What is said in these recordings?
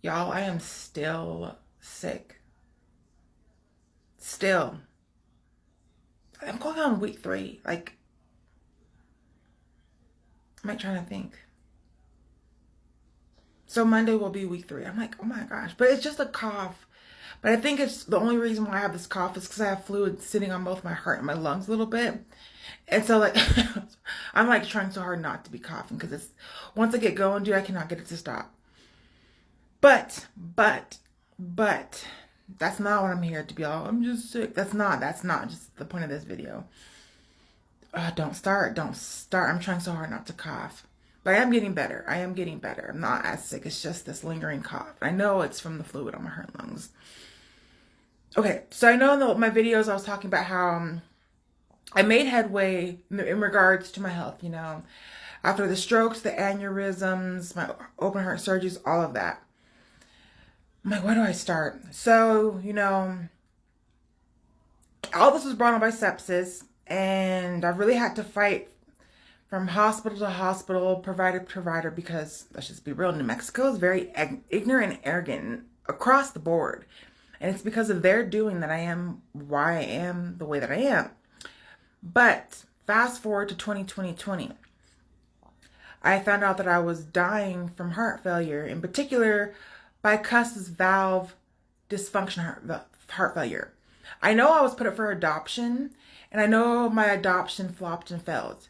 Y'all, I am still sick. Still. I'm going on week 3. I'm like trying to think. So Monday will be week 3. I'm like, oh my gosh. But it's just a cough. But I think it's the only reason why I have this cough is because I have fluid sitting on both my heart and my lungs a little bit. And so like I'm like trying so hard not to be coughing because it's once I get going, dude, I cannot get it to stop. But that's not what I'm here to be all, I'm just sick. That's not just the point of this video. Don't start. I'm trying so hard not to cough. But I am getting better. I am getting better. I'm not as sick. It's just this lingering cough. I know it's from the fluid on my heart and lungs. Okay, so I know in my videos I was talking about how I made headway in regards to my health, after the strokes, the aneurysms, my open heart surgeries, all of that. I'm like, where do I start? So, all this was brought on by sepsis, and I really had to fight from hospital to hospital, provider to provider, because let's just be real, New Mexico is very ignorant and arrogant across the board. And it's because of their doing that I am why I am the way that I am. But fast forward to 2020, I found out that I was dying from heart failure, in particular bicuspid valve dysfunction heart failure. I know I was put up for adoption, and I know my adoption flopped and failed.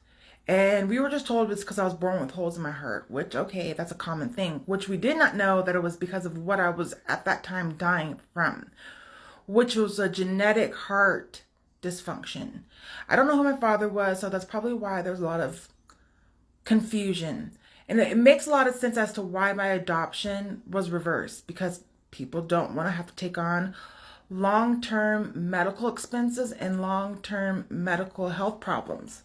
And we were just told it's because I was born with holes in my heart, which, okay, that's a common thing, which we did not know that it was because of what I was at that time dying from, which was a genetic heart dysfunction. I don't know who my father was, so that's probably why there's a lot of confusion. And it makes a lot of sense as to why my adoption was reversed, because people don't want to have to take on long-term medical expenses and long-term medical health problems.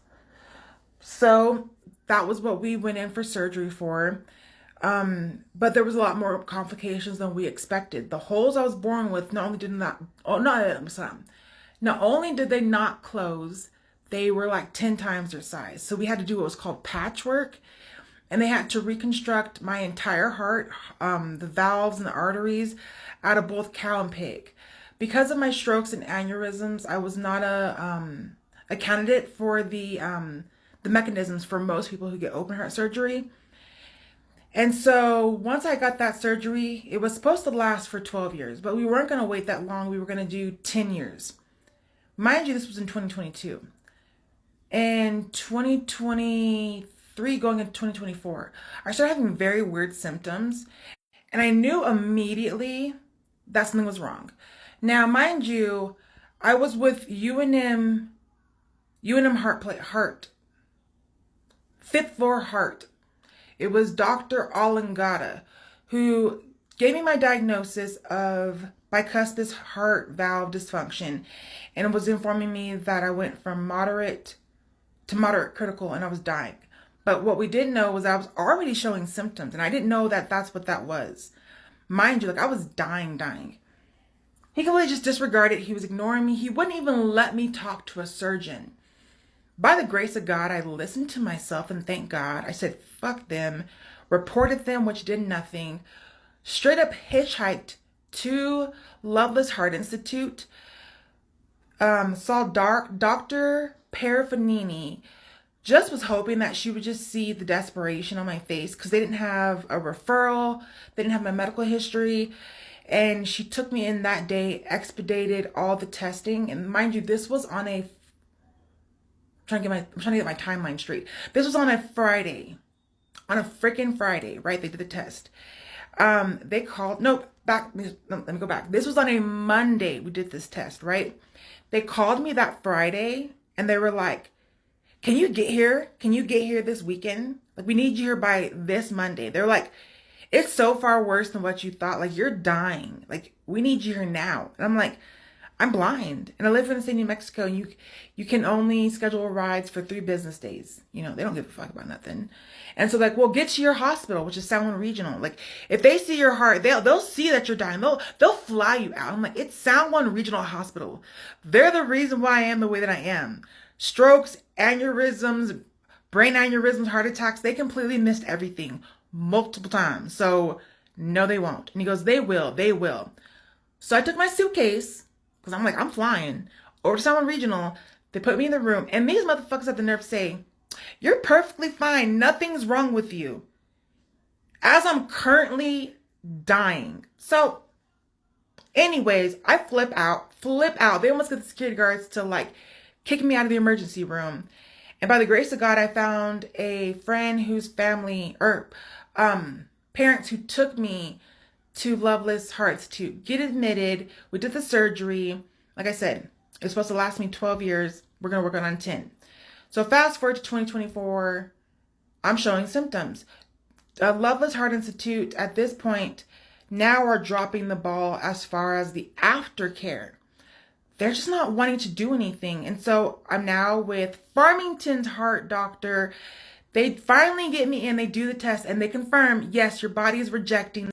So that was what we went in for surgery for. But there was a lot more complications than we expected. The holes I was born with not only did not, oh, not only did they not close, they were like 10 times their size. So we had to do what was called patchwork, and they had to reconstruct my entire heart, the valves and the arteries out of both cow and pig. Because of my strokes and aneurysms, I was not a candidate for the mechanisms for most people who get open heart surgery. And so once I got that surgery, it was supposed to last for 12 years, but we weren't going to wait that long. We were going to do 10 years. Mind you, this was in 2022. And 2023 going into 2024, I started having very weird symptoms, and I knew immediately that something was wrong. Now, mind you, I was with UNM Heart, Fifth Floor Heart. It was Dr. Alangada who gave me my diagnosis of bicuspid heart valve dysfunction, and was informing me that I went from moderate to moderate critical and I was dying. But what we didn't know was I was already showing symptoms, and I didn't know that that's what that was. Mind you, like I was dying. He completely just disregarded. He was ignoring me. He wouldn't even let me talk to a surgeon. By the grace of God, I listened to myself, and thank God. I said, fuck them, reported them, which did nothing, straight up hitchhiked to Loveless Heart Institute, saw Dr. Parafanini, just was hoping that she would just see the desperation on my face, because they didn't have a referral, they didn't have my medical history. And she took me in that day, expedited all the testing. And mind you, this was on a I'm trying to get my timeline straight. This was on a Friday. On a freaking Friday, right? They did the test. They called, no, let me go back. This was on a Monday we did this test, right? They called me that Friday, and they were like, can you get here? Can you get here this weekend? Like, we need you here by this Monday. They're like, it's so far worse than what you thought. Like, you're dying. Like, we need you here now. And I'm like, I'm blind, and I live in the state of New Mexico, and you can only schedule rides for 3 business days. They don't give a fuck about nothing. And so like, well, get to your hospital, which is San Juan Regional. Like, if they see your heart, they'll see that you're dying. They'll fly you out. I'm like, it's San Juan Regional Hospital. They're the reason why I am the way that I am. Strokes, aneurysms, brain aneurysms, heart attacks, they completely missed everything multiple times. So No, they won't. And he goes, they will, they will. So I took my suitcase, because I'm like, I'm flying, over to Salmon Regional. They put me in the room, and these motherfuckers had the nerve to say, you're perfectly fine. Nothing's wrong with you. As I'm currently dying. So, anyways, I flip out. They almost get the security guards to like kick me out of the emergency room. And by the grace of God, I found a friend whose family or parents who took me to Loveless Hearts to get admitted. We did the surgery. Like I said, it was supposed to last me 12 years. We're going to work on 10. So fast forward to 2024, I'm showing symptoms. Loveless Heart Institute at this point now are dropping the ball as far as the aftercare. They're just not wanting to do anything. And so I'm now with Farmington's heart doctor. They finally get me in, they do the test, and they confirm, yes, your body is rejecting